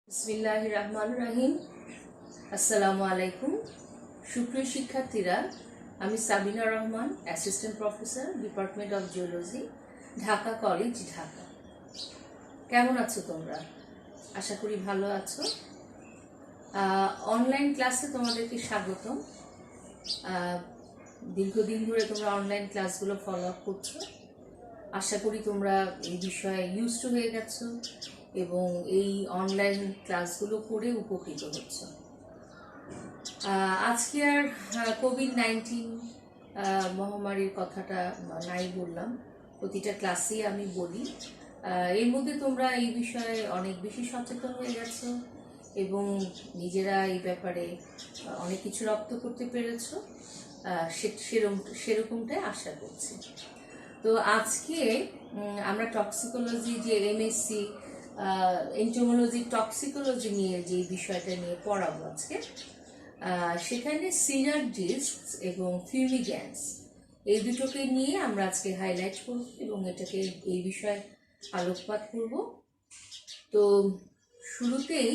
বিসমিল্লাহির রহমানির রহিম। আসসালামু আলাইকুম সুপ্রিয় শিক্ষার্থীরা, আমি Sabina Rahman, assistant professor, department of geology, Dhaka college, Dhaka. কেমন আছো তোমরা? আশা করি ভালো আছো। অনলাইন ক্লাসে তোমাদেরকে স্বাগতম। দীর্ঘদিন ধরে তোমরা অনলাইন ক্লাসগুলো ফলো আপ করছো। আশা করি তোমরা এই বিষয়ে ইউজড হয়ে গেছো এবং এই অনলাইন ক্লাসগুলো করে উপকৃত হচ্ছে। আজকে আর কোভিড-19 মহামারীর কথাটা নাই বললাম, প্রতিটা ক্লাসেই আমি বলি। এর মধ্যে তোমরা এই বিষয়ে অনেক বেশি সচেতন হয়ে গেছো এবং নিজেরা এই ব্যাপারে অনেক কিছু রপ্ত করতে পেরেছো, সেরকমটাই আশা করছি। তো আজকে আমরা টক্সিকোলজি, যে এমএসসি এন্টোমোলজি টক্সিকোলজি নিয়ে যে বিষয়টা নিয়ে পড়াবো আজকে, সেখানে সিনার্জিস্টস এবং ফিউমিগ্যান্টস এই দুটোকে নিয়ে আমরা আজকে হাইলাইট করব এবং এটাকে এই বিষয়ে আলোকপাত করব। তো শুরুতেই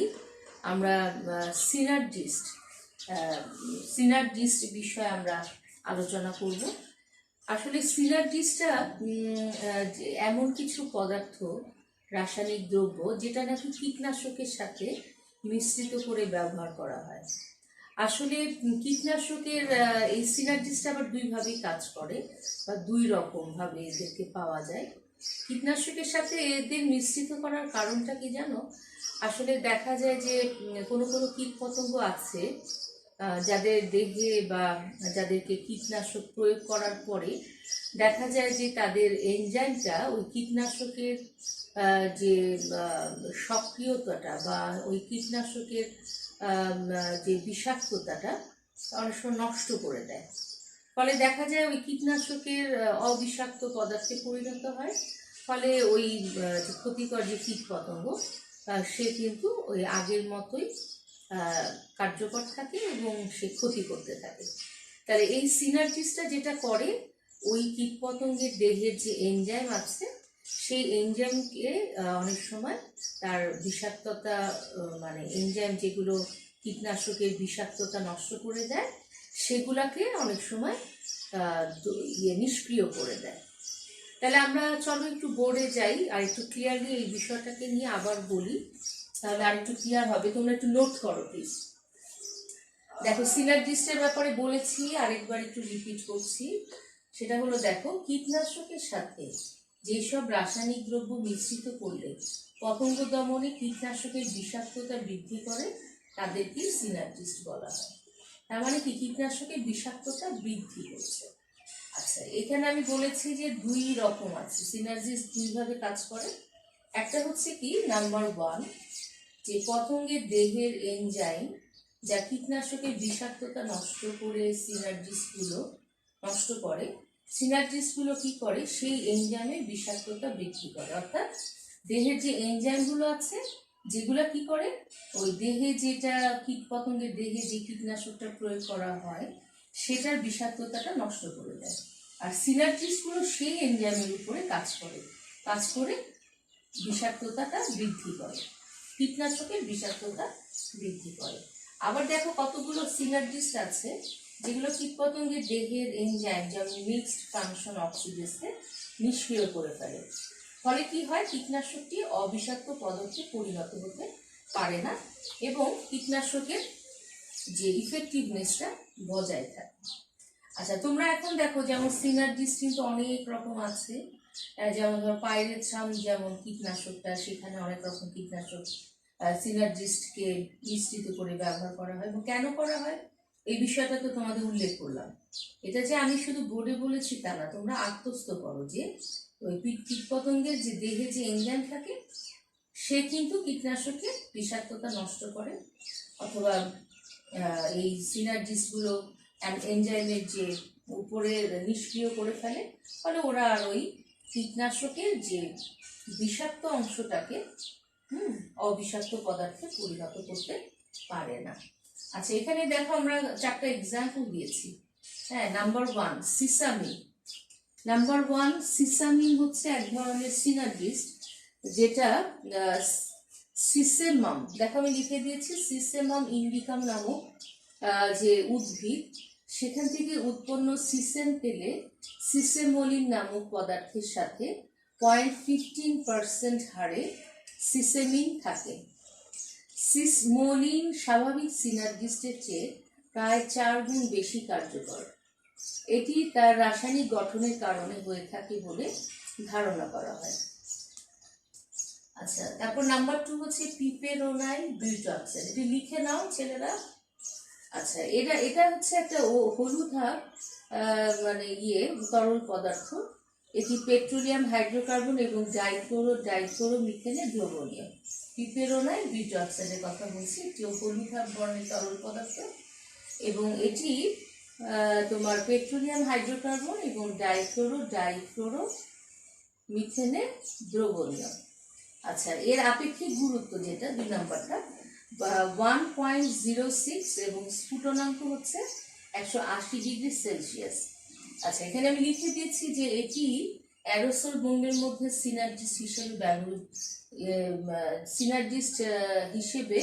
আমরা সিনার্জিস্ট বিষয়ে আমরা আলোচনা করব। আসলে সিনার্জিস্টটা এমন কিছু পদার্থ, রাসায়নিক দ্রব্য যেটা নাকি কীটনাশকের সাথে মিশ্রিত করে ব্যবহার করা হয়। আসলে কীটনাশকের এই সিনার্জিস্ট আবার দুইভাবেই কাজ করে বা দুই রকম ভাবে এদেরকে পাওয়া যায়। কীটনাশকের সাথে এদের মিশ্রিত করার কারণটা কি জানো? আসলে দেখা যায় যে কোনো কোনো কীটপতঙ্গ আছে যাদের দেহে বা যাদেরকে কীটনাশক প্রয়োগ করার পরে দেখা যায় যে তাদের এনজাইমটা ওই কীটনাশকের যে সক্রিয়তাটা বা ওই কীটনাশকের যে বিষাক্ততাটা অনেক সময় নষ্ট করে দেয়। ফলে দেখা যায় ওই কীটনাশকের অবিষাক্ত পদার্থে পরিণত হয়। ফলে ওই ক্ষতিকর যে কীটপতঙ্গ সে কিন্তু ওই আগের মতোই কার্যকর থাকে এবং সে ক্ষতি করতে থাকে। তাহলে এই সিনার্জিস্টটা যেটা করে, ওই কীটপতঙ্গের দেহের যে এনজাইম আছে সেই এনজাইমকে অনেক সময় তার বিষাক্ততা, মানে এনজাইম যেগুলো কীটনাশকের বিষাক্ততা নষ্ট করে দেয়, সেগুলাকে অনেক সময় নিষ্ক্রিয় করে দেয়। তাহলে আমরা চলো একটু বোর্ডে যাই আর একটু ক্লিয়ারলি এই বিষয়টাকে নিয়ে আবার বলি, তাহলে আর একটু ক্লিয়ার হবে। তোমরা একটু নোট করো প্লিজ। দেখো, সিনার্জিস্টের ব্যাপারে বলেছি, আরেকবার একটু রিপিট করছি। সেটা হলো, দেখো, কীটনাশকের সাথে যেসব রাসায়নিক দ্রব্য মিশ্রিত করলে পতঙ্গ দমনে কীটনাশকের বিষাক্ততা বৃদ্ধি করে তাদেরকে সিনার্জিস্ট বলা হয়। তার মানে কি, কীটনাশকের বিষাক্ততা বৃদ্ধি করছে। আচ্ছা, এখানে আমি বলেছি যে দুই রকম আছে, সিনার্জিস্ট দুইভাবে কাজ করে। একটা হচ্ছে কি, নাম্বার 1, যে পতঙ্গের দেহের এনজাইম যা কীটনাশকের বিষাক্ততা নষ্ট করে সিনার্জিস্টগুলো নষ্ট করে। সিনার্জিস্টগুলো কি করে, সেই এনজাইমের বিষাক্ততা বৃদ্ধি করে। অর্থাৎ দেহের যে এনজাইমগুলো আছে যেগুলো কি করে, ওই দেহে যেটা কীটপতঙ্গের দেহে যে কীটনাশকটা প্রয়োগ করা হয় সেটার বিষাক্ততাটা নষ্ট করে দেয়। আর সিনার্জিস্টগুলো সেই এনজাইমের উপরে কাজ করে বিষাক্ততাটা বৃদ্ধি করে, কীটনাশকের বিষাক্ততা বৃদ্ধি করে। আবার দেখো, কতগুলো সিনার্জিস্ট আছে যেগুলো কীটপতঙ্গের দেহের এনজাইম যেমন মিক্সড ফাংশন অক্সিডেজকে নিষ্ক্রিয় করে ফেলে। ফলে কি হয়, কীটনাশকটি অবিষাক্ত পদার্থে পরিণত হতে পারে না এবং কীটনাশকের যে ইফেক্টিভনেসটা বজায় থাকে। আচ্ছা, তোমরা এখন দেখো, যেমন সিনার্জিস্ট কিন্তু অনেক রকম আছে। যেমন ধরো পাইরেথ্রাম, যেমন কীটনাশকটা, সেখানে অনেক রকম কীটনাশক সিনার্জিস্টকে মিশ্রিত করে ব্যবহার করা হয়। এবং কেন করা হয় এই বিষয়টা তো তোমাদের উল্লেখ করলাম। এটা যে আমি শুধু বোর্ডে বলেছি তা না, তোমরা আত্মস্থ করো যে ওই কীটপতঙ্গের যে দেহে যে এনজাইম থাকে সে কিন্তু কীটনাশকের বিষাক্ততা নষ্ট করে, অথবা এই সিনার্জিস্টগুলো এনজাইমের যে উপরে নিষ্ক্রিয় করে ফেলে। ফলে ওরা আর ওই কীটনাশকের যে বিষাক্ত অংশটাকে অবিষাক্ত পদার্থে পরিণত করতে পারে না। আচ্ছা, এখানে দেখো আমরা 4টা এক্সাম্পল দিয়েছি। হ্যাঁ, নাম্বার 1 সিসামিন হচ্ছে এক ধরনের সিনার্জিস্ট যেটা সিসেমাম, দেখো আমি লিখে দিয়েছি, সিসেমাম ইন্ডিকাম নামক যে উদ্ভিদ, সেখান থেকে উৎপন্ন সিসেম তেলে সিসেমোলিন নামক পদার্থের সাথে 0.15% হারে সিসেমিন থাকে। সিসমোলিন স্বাভাবিক সিনার্জিস্টের চেয়ে প্রায় 4 গুণ বেশি কার্যকর। এটি তার রাসায়নিক গঠনের কারণে হয়ে থাকে বলে ধারণা করা হয়। আচ্ছা, তারপর নাম্বার 2 হচ্ছে পিপেরোনাইল বিউটাক্সাইড। এটি লিখে নাও ছেলেরা। আচ্ছা, এটা হচ্ছে একটা হলুদাভ মানে তরল পদার্থ। এটি পেট্রোলিয়াম হাইড্রোকার্বন এবং ডাইক্লোরোমিথেনের দ্রবণীয়। পিপেরোনাইল বিউটাক্সাইডের কথা বলছি, এটি হলুদাভ বর্ণের তরল পদার্থ এবং এটি তোমার পেট্রোলিয়াম হাইড্রোকার্বন এবং ডাইক্লোরোমিথেনের দ্রবণীয়। আচ্ছা, এর আপেক্ষিক গুরুত্ব যেটা 2 নাম্বারটা 1.06 এবং স্ফুটনাঙ্ক হচ্ছে 180 ডিগ্রি সেলসিয়াস। আচ্ছা, এখানে আমি লিখে দিয়েছি যে এটি অ্যারোসল বোম্বের মধ্যে সিনার্জিস্ট হিসেবে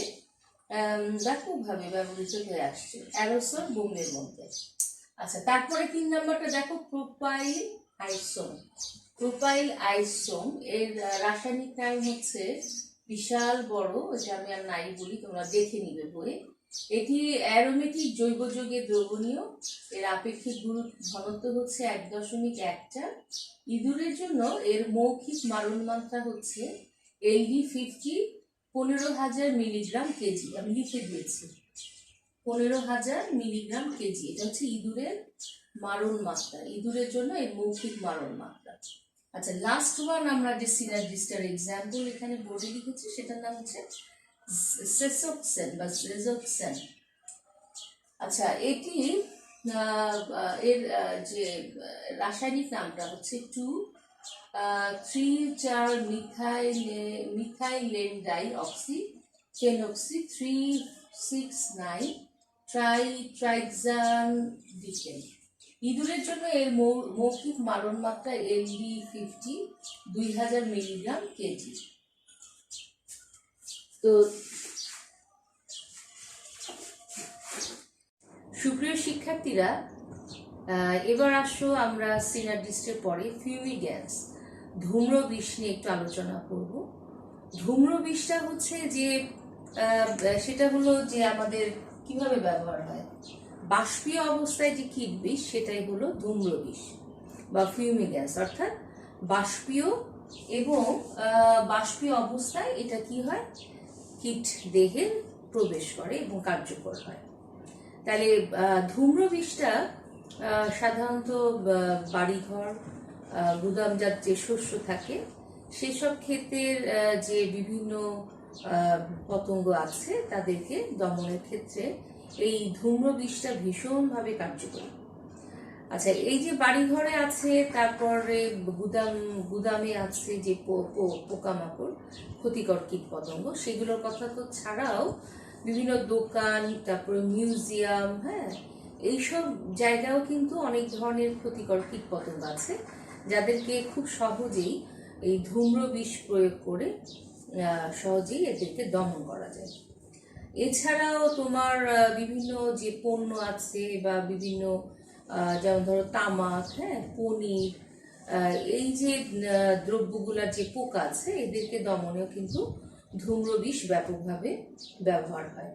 ব্যাপকভাবে ব্যবহৃত হয়ে আসছে অ্যারোসল বোম্বের মধ্যে। আচ্ছা, তারপরে 3 নাম্বারটা দেখো, প্রোপাইল আইসোম। প্রোপাইল আইসোম এর রাসায়নিক নাম হচ্ছে বিশাল বড়, এটা আমি আর নাই বলি, তোমরা দেখে নিবে বইয়ে। এটি অ্যারোমেটিক জৈব যৌগের দ্রবণীয়। এর আপেক্ষিক ঘনত্ব হচ্ছে 1.1টা। ইঁদুরের জন্য এর মৌখিক মারণ মাত্রা হচ্ছে LD50 15,000 মিলিগ্রাম কেজি। আমি লিখে দিয়েছি 15,000 মিলিগ্রাম কেজি। এটা হচ্ছে ইঁদুরের মারণ মাত্রা, ইঁদুরের জন্য এর মৌখিক মারণ মাত্রা। আচ্ছা, লাস্ট ওয়ান আমরা যে সিনার্জিস্টার এক্সাম্পল এখানে বোর্ডে লিখেছি সেটার নাম হচ্ছে সেসোক্সেন বা সেজোক্সেন। আচ্ছা, এটি এর যে রাসায়নিক নামটা হচ্ছে 2,3,4 মিথাইলেন ডাই অক্সি ফেনক্সি 3,6,9 ট্রাইক্সানডিকেন। ইঁদুরের জন্য এর মৌখিক মারণ মাত্রা LD50 2,000 মিলিগ্রাম কেজি। তো সুপ্রিয় শিক্ষার্থীরা, এবার আসো আমরা সিনার্জিস্টের পরে ফিউমিগ্যান্স ধূম্র বিষ নিয়ে একটু আলোচনা করব। ধূম্র বিষটা হচ্ছে যে সেটা হলো যে আমাদের কিভাবে ব্যবহার হয়, বাষ্পীয় অবস্থায় যে কীট বিষ সেটাই হলো ধূম্র বিষ বা ফিউমিগ্যান্স, অর্থাৎ বাষ্পীয় এবং বাষ্পীয় অবস্থায় এটা কি হয়, কীট দেহে প্রবেশ করে এবং কার্যকর হয়। তাহলে ধূম্র বিষটা সাধারণত বাড়িঘর, গুদামজাত যে শস্য থাকে সেসব ক্ষেত্রের যে বিভিন্ন পতঙ্গ আছে তাদেরকে দমনের ক্ষেত্রে এই ধূম্র বিষটা ভীষণভাবে কার্যকরী। আচ্ছা, এই যে বাড়িঘরে আছে, তারপরে গুদামে আছে যে পোকামাকড়, ক্ষতিকর কীট পতঙ্গ, সেগুলোর কথা তো ছাড়াও বিভিন্ন দোকান, তারপরে মিউজিয়াম, হ্যাঁ, এইসব জায়গাও কিন্তু অনেক ধরনের ক্ষতিকর কীট পতঙ্গ আছে যাদেরকে খুব সহজেই এই ধূম্র বিষ প্রয়োগ করে সহজেই এদেরকে দমন করা যায়। এছাড়াও তোমার বিভিন্ন যে পণ্য আছে বা বিভিন্ন যেমন ধরো তামাক, হ্যাঁ, পনির, এই যে দ্রব্যগুলার যে পোকা আছে এদেরকে দমনেও কিন্তু ধূম্র বিষ ব্যাপকভাবে ব্যবহার হয়।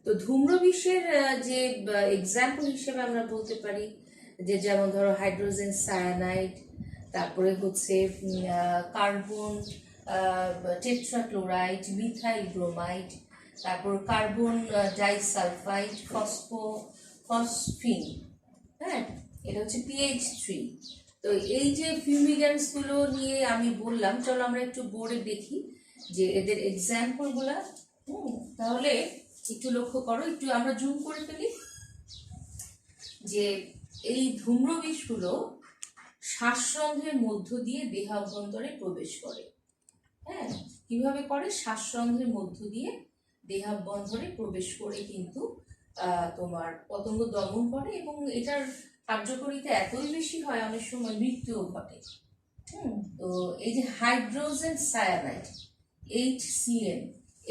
তো ধূম্র বিষের যে এক্সাম্পল হিসেবে আমরা বলতে পারি যে যেমন ধরো হাইড্রোজেন সায়ানাইড, তারপরে হচ্ছে কার্বন টেট্রাক্লোরাইড, মিথাইল ব্রোমাইড, তারপর কার্বন ডাইসালফাইড, ফসফিন, হ্যাঁ, এটা হচ্ছে PH3। তো এই যে ফিউমিগ্যান্টসগুলো নিয়ে আমি বললাম, চলো আমরা একটু বোর্ডে দেখি যে এদের এক্সাম্পলগুলা। তাহলে একটু লক্ষ্য করো, একটু আমরা জুম করে ফেলি, যে এই ধূম্র বিষগুলো শ্বাসরন্ধ্রের মধ্য দিয়ে দেহাভ্যন্তরে প্রবেশ করে। হ্যাঁ, কিভাবে করে, শ্বাসরন্ধ্রের মধ্য দিয়ে দেহাভ্যন্তরে প্রবেশ করে কিন্তু তোমার পতঙ্গ দমন করে এবং এটার কার্যকারিতা এতই বেশি হয় অনেক সময় মৃত্যুও ঘটে। তো এই যে হাইড্রোজেন সায়ানাইড HCN,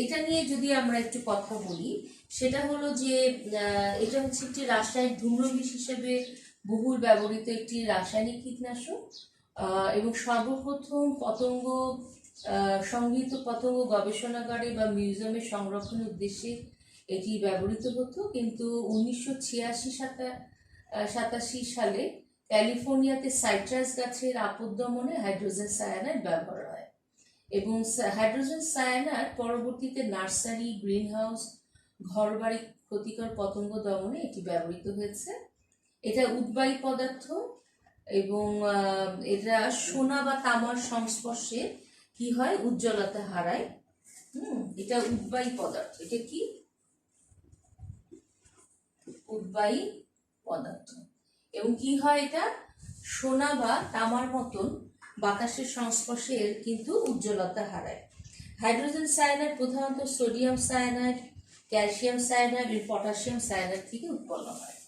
এটা নিয়ে যদি আমরা একটু কথা বলি, সেটা হলো যে এটা হচ্ছে একটি রাসায়নিক ধূম্রবিষ হিসেবে বহুল ব্যবহৃত একটি রাসায়নিক কীটনাশক, এবং সর্বপ্রথম পতঙ্গ সংগৃহীত পতঙ্গ গবেষণাগারে বা মিউজিয়ামে সংরক্ষণের উদ্দেশ্যে এটি ব্যবহৃত হতো। কিন্তু 1986 সালে ক্যালিফোর্নিয়াতে সাইট্রাস গাছের আপদ দমনে হাইড্রোজেন সায়ানাইড ব্যবহার হয়, এবং হাইড্রোজেন সায়ানাইড পরবর্তীতে নার্সারি, গ্রিনহাউস, ঘরবাড়ি ক্ষতিকর পতঙ্গ দমনে এটি ব্যবহৃত হয়েছে। এটা উদ্বায়ী পদার্থ, এবং এটা সোনা বা তামার সংস্পর্শে কি হয়, উজ্জ্বলতা হারায়। এটা উদ্বায়ী পদার্থ। এটা কি উদ্বায়ী পদার্থ, এবং কি হয়, এটা সোনা বা তামার মতন বাতাসের সংস্পর্শে এর কিন্তু উজ্জ্বলতা হারায়। হাইড্রোজেন সায়ানাইড প্রধানত সোডিয়াম সায়ানাইড, ক্যালসিয়াম সায়ানাইড এবং পটাশিয়াম সায়ানাইড থেকে উৎপন্ন হয়।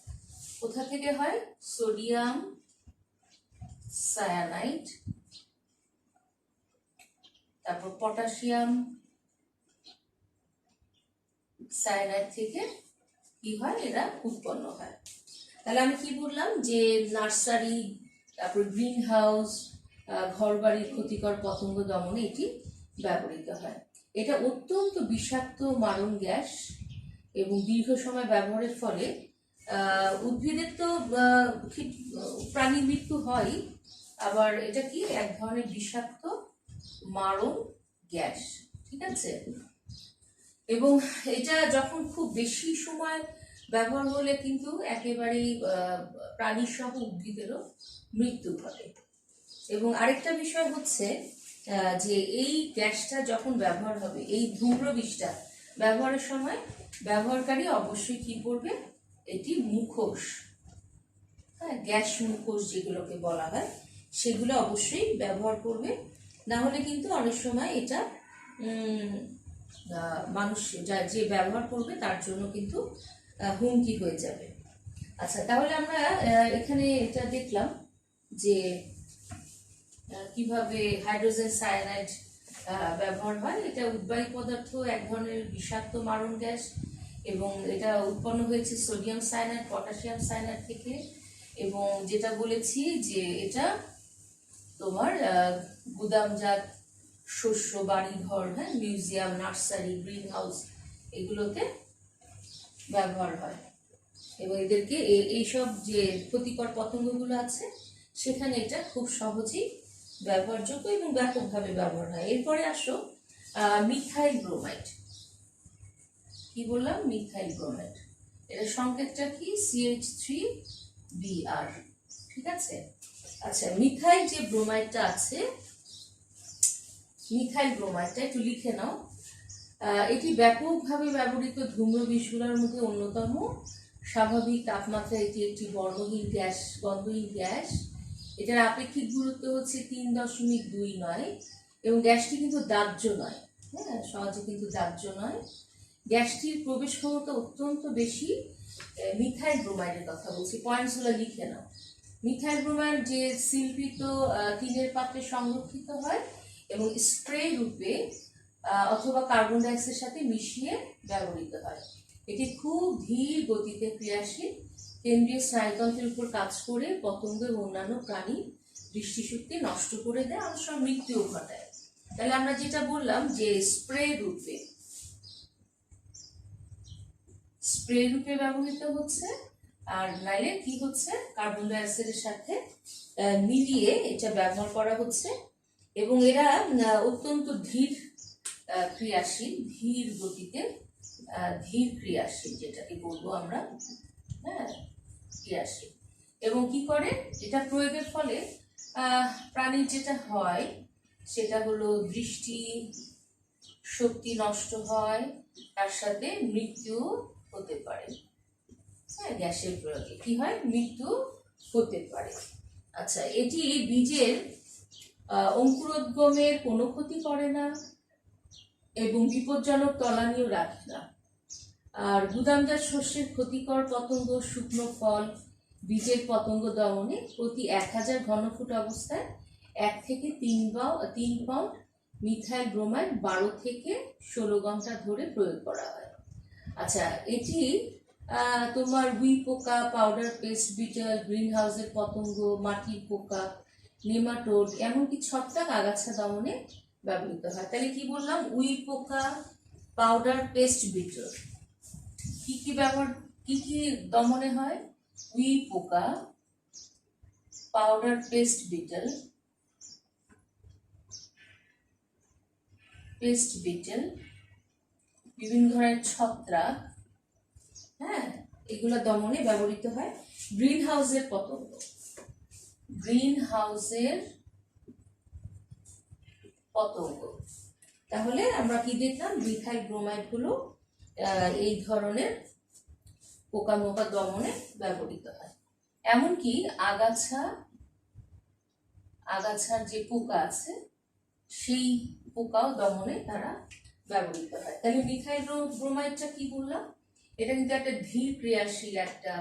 কোথা থেকে হয়? সোডিয়াম সায়ানাইড, তারপর পটাশিয়াম সায়ানাইড থেকে কি হয়, এরা উৎপন্ন হয়। তাহলে আমি কি বললাম, যে নার্সারি, তারপর গ্রিন হাউস, ঘরবাড়ির ক্ষতিকর পতঙ্গ দমনে এটি ব্যবহৃত হয়। এটা অত্যন্ত বিষাক্ত মারণ গ্যাস, এবং দীর্ঘ সময় ব্যবহারের ফলে উদ্ভিদের তো প্রাণী মৃত্যু হয়, আবার এটা কি এক ধরনের বিষাক্ত মারণ গ্যাস। ঠিক আছে, এবং এটা যখন খুব বেশি সময় ব্যবহার হলে কিন্তু একেবারেই প্রাণী সহ উদ্ভিদেরও মৃত্যু ঘটে। এবং আরেকটা বিষয় হচ্ছে যে এই গ্যাসটা যখন ব্যবহার হবে, এই ধূম্রবিষটা ব্যবহারের সময় ব্যবহারকারী অবশ্যই কি করবে, এটি মুখোশ, গ্যাস মুখোশ যেগুলোকে বলা হয়, সেগুলো অবশ্যই ব্যবহার করবে। না হলে কিন্তু অনেক সময় এটা মানুষ যে ব্যবহার করবে তার জন্য কিন্তু হুমকি হয়ে যাবে। আচ্ছা, তাহলে আমরা এখানে এটা দেখলাম যে কিভাবে হাইড্রোজেন সায়ানাইড ব্যবহার হয়। এটা উদ্বায়ী পদার্থ, এক ধরনের বিষাক্ত মারণ গ্যাস, এবং এটা উৎপন্ন হয়েছে সোডিয়াম সায়ানাইড, পটাশিয়াম সায়ানাইড থেকে। এবং যেটা বলেছি যে এটা তোমার গুদামজাত শস্য, বাড়িঘর, মিউজিয়াম, নার্সারি, গ্রিন হাউস এগুলোতে ব্যবহার হয়, এবং এদেরকে এইসব যে ক্ষতিকর পতঙ্গগুলো আছে সেখানে এটা খুব সহজেই ব্যবহারযোগ্য এবং ব্যাপকভাবে ব্যবহার হয়। এরপরে আসো মিথাইল ব্রোমাইড। কি বললাম? Methyl bromide. এর সংকেতটা কি? CH3Br। ঠিক আছে। আচ্ছা, মিথাইল যে ব্রোমাইডটা আছে, মিথাইল ব্রোমাইডটা একটু লিখে নাও। এটি ব্যাপকভাবে ব্যবহৃত ধূম্রবিষগুলোর মধ্যে অন্যতম। স্বাভাবিক তাপমাত্রায় এটি একটি বর্ণহীন গ্যাস, গন্ধহীন গ্যাস। এটার আপেক্ষিক দূরত্ব হচ্ছে 3.29, এবং গ্যাসটি কিন্তু দাহ্য নয়। সহজে কিন্তু দাহ্য নয়। গ্যাসটির প্রবেশ ক্ষমতা অত্যন্ত বেশি। মিথাইল ব্রোমাইডের কথা বলছি, পয়েন্টসগুলো লিখে নাও। মিথাইল ব্রোমাইড যে শিল্পিত টিনের পাত্রে সংরক্ষিত হয় এবং স্প্রে রূপে অথবা কার্বন ডাইঅক্সাইডের সাথে মিশিয়ে ব্যবহৃত হয়। এটি খুব ধীর গতিতে ক্রিয়াশীল, কেন্দ্রীয় স্নায়ুতন্ত্রের উপর কাজ করে পতঙ্গ এবং অন্যান্য প্রাণী দৃষ্টিশক্তি নষ্ট করে দেয়, অনেক সময় মৃত্যুও ঘটায়। তাহলে আমরা যেটা বললাম যে স্প্রে রূপে ব্যবহৃত হচ্ছে, আর নাইলে কি হচ্ছে, কার্বন ডাইঅক্সাইডের সাথে মিলিয়ে এটা ব্যবহার করা হচ্ছে। এবং এরা অত্যন্ত ধীর ক্রিয়াশীল, ধীর গতিতে ধীর ক্রিয়াশীল, যেটাকে বলবো আমরা ক্রিয়াশীল। এবং কি করে, এটা প্রয়োগের ফলে প্রাণীর যেটা হয় সেটা হলো দৃষ্টি শক্তি নষ্ট হয়, তার সাথে মৃত্যু হতে পারে। গ্যাসের প্রয়োগে কি হয়, মৃত্যু হতে পারে। আচ্ছা, এটি বীজের অঙ্কুরোদ্গমের কোনো ক্ষতি করে না এবং বিপজ্জনক তলানিও রাখে না। আর গুদামজাত শস্যের ক্ষতিকর পতঙ্গ, শুকনো ফল, বীজের পতঙ্গ দমনে প্রতি 1000 ঘনফুট অবস্থায় 1 থেকে 3 পাউন্ড মিথাইল ব্রোমাইড 12 থেকে 16 ঘন্টা ধরে প্রয়োগ করা হয়। আচ্ছা, এটি তোমার উই পোকা, পাউডার পেস্ট বিটল, গ্রিন হাউসের পতঙ্গ, মাটির পোকা, নেমাটোড, এমনকি ছত্রাক আগাছা দমনে ব্যবহৃত হয়। তাহলে কি বললাম? উই পোকা, পাউডার পেস্ট বিটল কি কি দমনে হয়? উই পোকা, পাউডার পেস্ট বিটল, বিভিন্ন ধরনের ছত্রাক, হ্যাঁ, এগুলো দমনে ব্যবহৃত হয়। গ্রিন হাউসের পতঙ্গ, তাহলে আমরা কি দেখলাম? মিথাইল ব্রোমাইড গুলো এই ধরনের পোকামাকড় দমনে ব্যবহৃত হয়। এমনকি আগাছার যে পোকা আছে সেই পোকাও দমনে তারা ব্যবহৃত হয়। তাহলে মিথাইল ব্রোমাইডটা কি বললাম? এটা কিন্তু একটা ধীর ক্রিয়াশীল একটা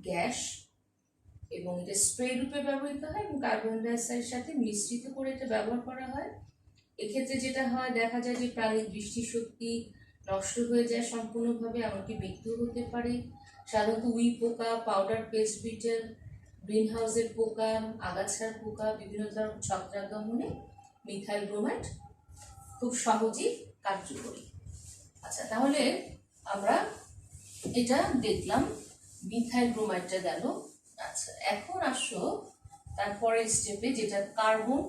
গ্যাস, এবং এটা স্প্রে রূপে ব্যবহৃত হয় এবং কার্বন ডাইঅক্সাইডের সাথে মিশ্রিত করে এটা ব্যবহার করা হয়। এক্ষেত্রে যেটা হয়, দেখা যায় যে প্রাণীর দৃষ্টিশক্তি নষ্ট হয়ে যায় সম্পূর্ণভাবে, এমনকি মৃত্যু হতে পারে। সাধারণত উই পোকা, পাউডার পেস্ট বিটল, গ্রিন হাউসের পোকা, আগাছার পোকা, বিভিন্ন ধরনের ছত্রাক দমনে মিথাইল ব্রোমাইড খুব সহজেই কার্যকরী। আচ্ছা, তাহলে আমরা এটা দেখলাম, মিথাইল ব্রোমাইডটা গেল। আচ্ছা, এখন আসো তারপরের স্টেপে, যেটা কার্বন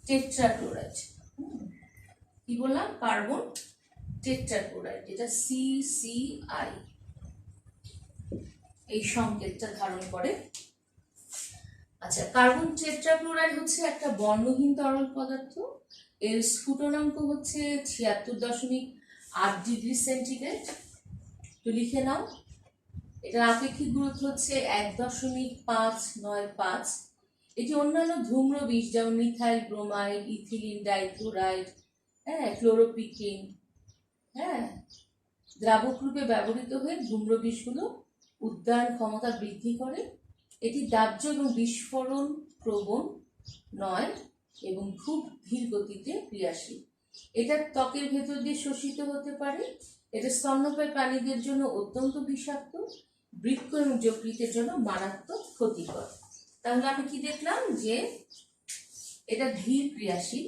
টেট্রাক্লোরাইড। কি বললাম? কার্বন টেট্রাক্লোরাইড, যেটা CCI এই সংকেতটা ধারণ করে। আচ্ছা, কার্বন টেট্রাক্লোরাইড হচ্ছে একটা বর্ণহীন তরল পদার্থ। এর স্ফুটনাঙ্ক হচ্ছে 76.8 ডিগ্রি সেন্টিগ্রেড। তো লিখে নাও। এটার আপেক্ষিক গুরুত্ব হচ্ছে 1.595। এটি অন্যান্য ধূম্র বিষ যেমন মিথাইল ব্রোমাইড, ইথিলিন ডাইক্লোরাইড, হ্যাঁ, ক্লোরোপিকিন, হ্যাঁ, দ্রাবক রূপে ব্যবহৃত হয়ে ধূম্র বিষগুলো উদ্গায়ন ক্ষমতা বৃদ্ধি করে। এটি দাহ্য এবং বিস্ফোরণ প্রবণ নয় এবং খুব ধীর গতিতে ক্রিয়াশীল। এটা ত্বকের ভেতর দিয়ে শোষিত হতে পারে। এটা স্তন্যপায়ী প্রাণীদের জন্য অত্যন্ত বিষাক্ত, বৃক্ক এবং যকৃতের জন্য মারাত্মক ক্ষতিকর। তাহলে আমি কি দেখলাম? যে এটা ধীর ক্রিয়াশীল,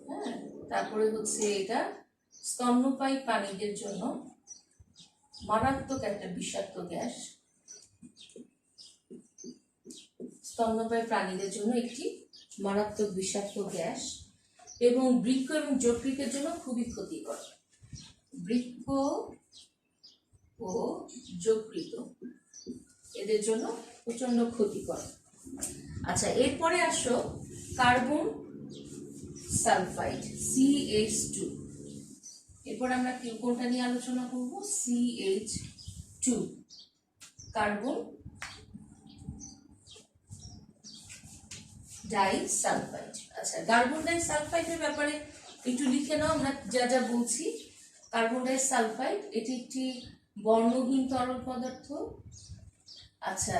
হ্যাঁ, তারপরে হচ্ছে এটা স্তন্যপায়ী প্রাণীদের জন্য মারাত্মক একটা বিষাক্ত গ্যাস, স্তন্যপায়ী প্রাণীদের জন্য একটি মারাত্মক বিষাক্ত গ্যাস, এবং বৃক্ক এবং যকৃতের জন্য খুবই ক্ষতিকর। বৃক্ক ও যকৃত এদের জন্য প্রচন্ড ক্ষতিকর। আচ্ছা, এরপরে আসো কার্বন সালফাইড, CH2। এরপর আমরা কোনটা নিয়ে আলোচনা করব? CH2, carbon disulphide. আচ্ছা, কার্বন ডাইসালফাইডের ব্যাপারে একটু লিখে নাও আমরা যা যা বলছি। কার্বন ডাইসালফাইড এটি একটি বর্ণহীন তরল পদার্থ। আচ্ছা,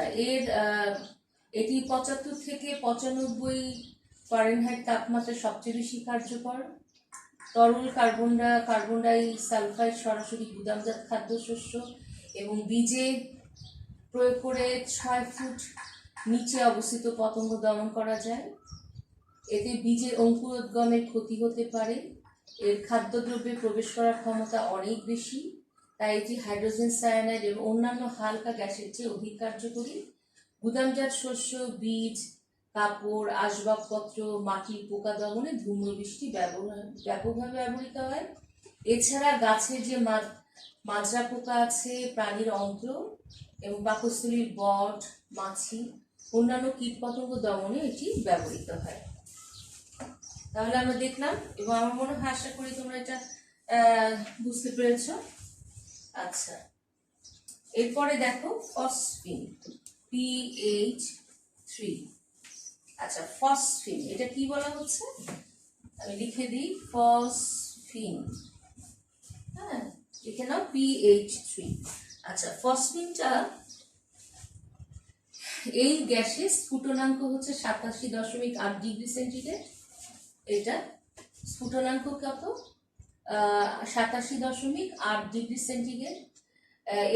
এটি 75 থেকে 95 ফারেনহাইট তাপমাত্রা সবচেয়ে বেশি কার্যকর। তরল কার্বন ডাইসালফাইড সরাসরি গুদামজাত খাদ্যশস্য এবং বীজে প্রয়োগ করে 6 ফুট নিচে অবস্থিত পতঙ্গ দমন করা যায়। এতে বীজের অঙ্কুরোদ্গমের ক্ষতি হতে পারে। এর খাদ্যদ্রব্যে প্রবেশ করার ক্ষমতা অনেক বেশি, তাই এটি হাইড্রোজেন সায়ানাইড এবং অন্যান্য হালকা গ্যাসের চেয়ে অধিক কার্যকরী। গুদামজাত শস্য, বীজ, কাপড়, আসবাবপত্র, মাটির পোকা দমনে ধূম্র বৃষ্টি ব্যাপকভাবে ব্যবহৃত হয়। এছাড়া গাছের যে মাজরা পোকা আছে, প্রাণীর অন্ত্র এবং পাকস্থলীর বট, মাছি, অন্যান্য কীটপতঙ্গ দমনে এটি ব্যবহৃত হয়। তাহলে আমরা দেখলাম, এবং আমার মনে হয়, আশা করি তোমরা এটা বুঝতে পেরেছ। আচ্ছা, এরপরে দেখো ফসফিন, PH3। আচ্ছা, ফসফিন এটা কি বলা হচ্ছে? আমি লিখে দিই, ফসফিন, হ্যাঁ, লিখে নাও PH3। আচ্ছা, ফসফিনটা এই গ্যাসের স্ফুটনাঙ্ক হচ্ছে 87.8 ডিগ্রি সেন্টিগ্রেড। এটা স্ফুটনাঙ্ক কত? 87.8 ডিগ্রি সেন্টিগ্রেড।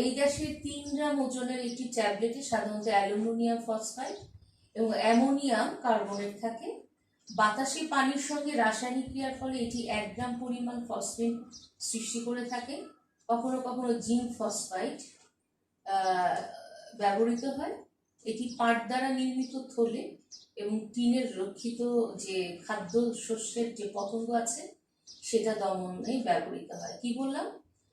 এই গ্যাসের 3 গ্রাম ওজনের একটি ট্যাবলেটে সাধারণত অ্যালুমিনিয়াম ফসফাইড এবং অ্যামোনিয়াম কার্বনেট থাকে। বাতাসে পানির সঙ্গে রাসায়নিক ক্রিয়ার ফলে এটি 1 গ্রাম পরিমাণ ফসফেট সৃষ্টি করে থাকে। কখনো কখনো জিঙ্ক ফসফাইড ব্যবহৃত হয়। এটি পাট দ্বারা নির্মিত থলে এবং টিনের রক্ষিত যে খাদ্য শস্যের যে পতঙ্গ আছে সেটা দমনে ব্যবহৃত হয়। কি বললাম?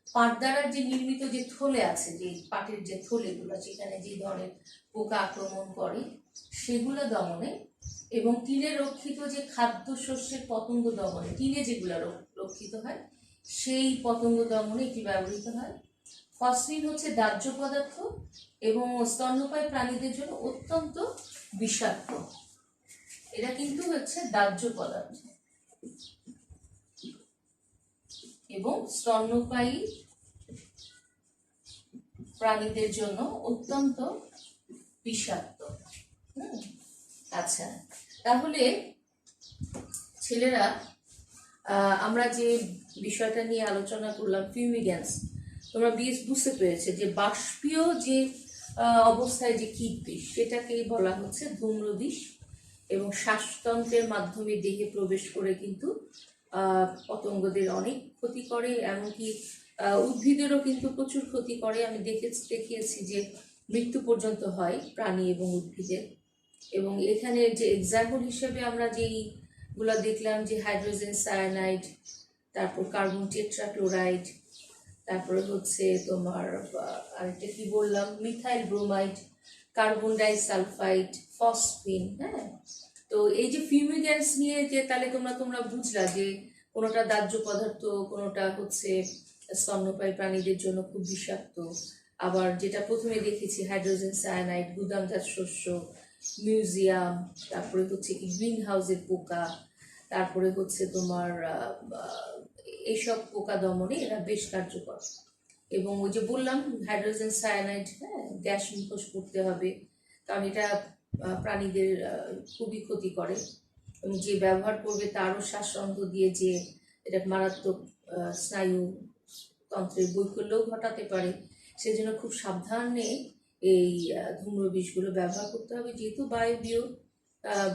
পাট দ্বারা যে নির্মিত যে থলে আছে, যে পাটের যে থলেগুলো, সেখানে যে ধরনের পোকা আক্রমণ করে সেগুলো দমনে, এবং টিনে রক্ষিত যে খাদ্য শস্যের পতঙ্গ দমনে, টিনে যেগুলো রক্ষিত হয় সেই পতঙ্গ দমনে এটি ব্যবহৃত হয়। ফসফিন হচ্ছে দাহ্য পদার্থ এবং স্তন্যপায়ী প্রাণীদের জন্য অত্যন্ত বিষাক্ত। এটা কিন্তু হচ্ছে দাহ্য পদার্থ এবং স্তন্যপায়ী প্রাণীদের জন্য অত্যন্ত বিষাক্ত। আচ্ছা, তাহলে ছেলেরা, আমরা যে বিষয়টা নিয়ে আলোচনা করলাম ফিউমিগ্যান্স, তোমরা বুঝতে পেরেছে যে বাষ্পীয় যে অবস্থায় যে কীট বিষ সেটাকেই বলা হচ্ছে ধূম্র বিষ, এবং শ্বাসতন্ত্রের মাধ্যমে দেহে প্রবেশ করে কিন্তু পতঙ্গদের অনেক ক্ষতি করে, এমনকি উদ্ভিদেরও কিন্তু প্রচুর ক্ষতি করে। আমি দেখিয়েছি যে মৃত্যু পর্যন্ত হয় প্রাণী এবং উদ্ভিদের। এবং এখানে যে এক্সাম্পল হিসেবে আমরা যেইগুলো দেখলাম, যে হাইড্রোজেন সায়ানাইড, তারপর কার্বন টেট্রাক্লোরাইড, তারপরে হচ্ছে তোমার আরেকটা কি বললাম, methyl bromide, carbon disulphide, phosphine. হ্যাঁ, তো এই যে ফিউমিগ্যান্স নিয়ে যে তাহলে তোমরা বুঝলা যে কোনোটা দাহ্য পদার্থ, কোনোটা হচ্ছে স্তন্যপায়ী প্রাণীদের জন্য খুব বিষাক্ত। আবার যেটা প্রথমে দেখেছি হাইড্রোজেন সায়ানাইড, গুদামজাত শস্য, মিউজিয়াম, তারপরে হচ্ছে কি গ্রিন হাউসের পোকা, তারপরে হচ্ছে তোমার এইসব পোকা দমনে এরা বেশ কার্যকর। এবং ওই যে বললাম হাইড্রোজেন সায়ানাইড, হ্যাঁ, গ্যাস মুখোশ করতে হবে, কারণ এটা প্রাণীদের খুবই ক্ষতি করে, এবং যে ব্যবহার করবে তারও শ্বাসরন্ধ্র দিয়ে যে এটা মারাত্মক স্নায়ু তন্ত্রের বৈকল্যও ঘটাতে পারে। সেজন্য খুব সাবধানে এই ধূম্র বিষগুলো ব্যবহার করতে হবে, যেহেতু বায়বীয়,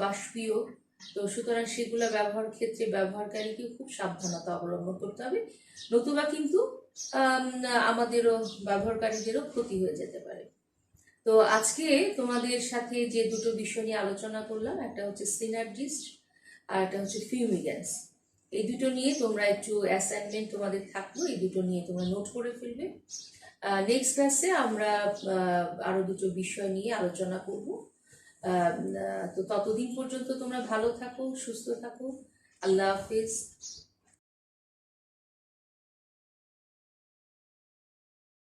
বাষ্পীয়, তো সুতরাং সেগুলো ব্যবহার ক্ষেত্রে ব্যবহারকারীকেও খুব সাবধানতা অবলম্বন করতে হবে, নতুবা কিন্তু আমাদেরও, ব্যবহারকারীদেরও ক্ষতি হয়ে যেতে পারে। তো আজকে তোমাদের সাথে যে দুটো বিষয় নিয়ে আলোচনা করলাম, একটা হচ্ছে সিনার্জিস্ট আর একটা হচ্ছে ফিউমিগ্যান্স। এই দুটো নিয়ে তোমরা একটু অ্যাসাইনমেন্ট তোমাদের থাকলো, এই দুটো নিয়ে তোমরা নোট করে ফেলবে। নেক্সট ক্লাসে আমরা আরো দুটো বিষয় নিয়ে আলোচনা করব। তো ততদিন পর্যন্ত তোমরা ভালো থাকো, সুস্থ থাকো। আল্লাহ হাফিজ।